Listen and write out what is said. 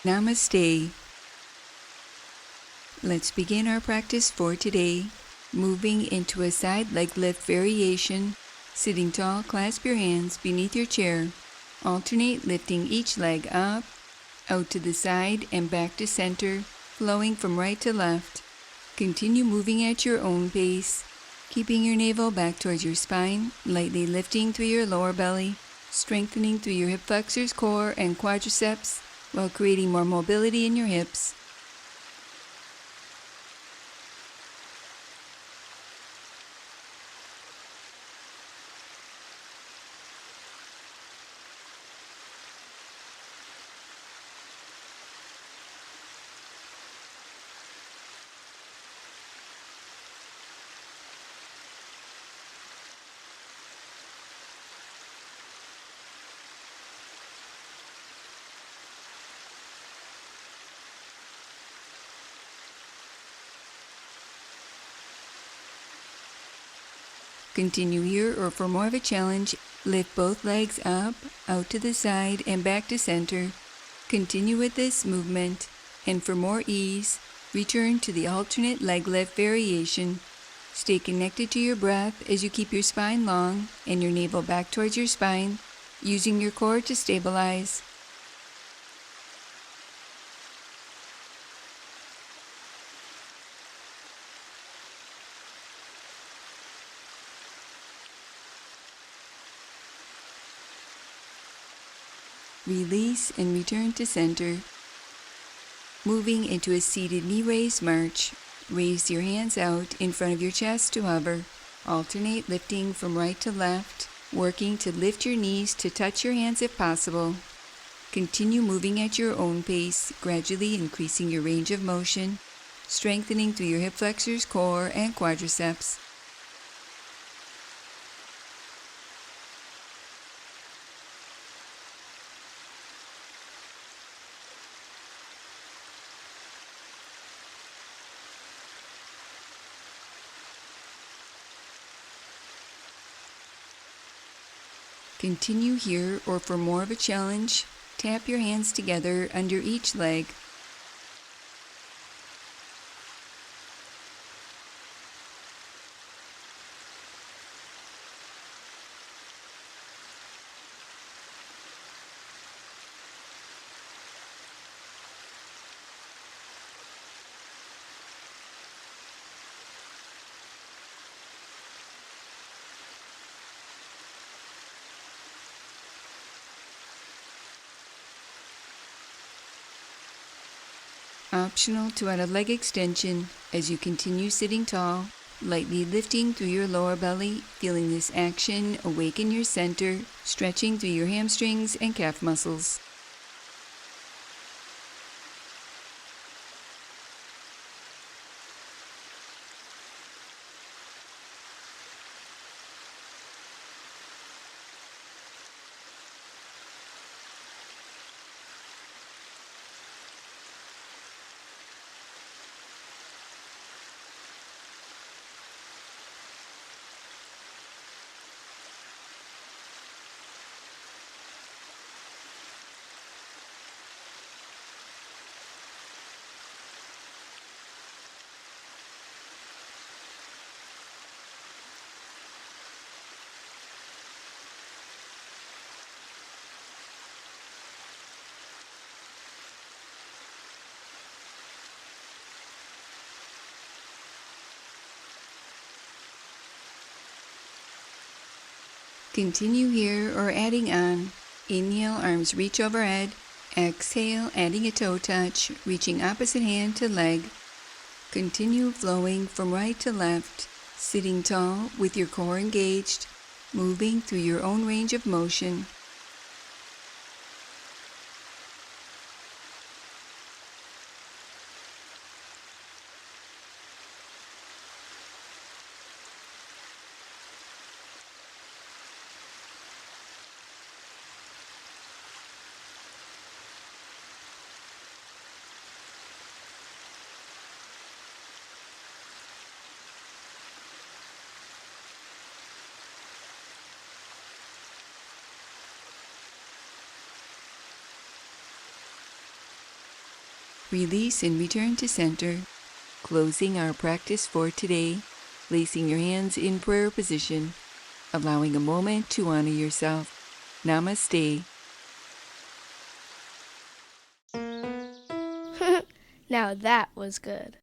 Namaste. Let's begin our practice for today. Moving into a side leg lift variation. Sitting tall, clasp your hands beneath your chair. Alternate lifting each leg up, out to the side and back to center, flowing from right to left. Continue moving at your own pace, keeping your navel back towards your spine, lightly lifting through your lower belly, strengthening through your hip flexors, core, and quadriceps, while creating more mobility in your hips. Continue here, or for more of a challenge, lift both legs up, out to the side, and back to center. Continue with this movement, and for more ease, return to the alternate leg lift variation. Stay connected to your breath as you keep your spine long and your navel back towards your spine, using your core to stabilize. Release and return to center. Moving into a seated knee raise march. Raise your hands out in front of your chest to hover. Alternate lifting from right to left, working to lift your knees to touch your hands if possible. Continue moving at your own pace, gradually increasing your range of motion, strengthening through your hip flexors, core, and quadriceps. Continue here, or for more of a challenge, tap your hands together under each leg. Optional to add a leg extension as you continue sitting tall, lightly lifting through your lower belly, feeling this action awaken your center, stretching through your hamstrings and calf muscles. Continue here or adding on. Inhale, arms reach overhead. Exhale, adding a toe touch, reaching opposite hand to leg. Continue flowing from right to left, sitting tall with your core engaged, moving through your own range of motion. Release and return to center. Closing our practice for today, placing your hands in prayer position, allowing a moment to honor yourself. Namaste. Now that was good.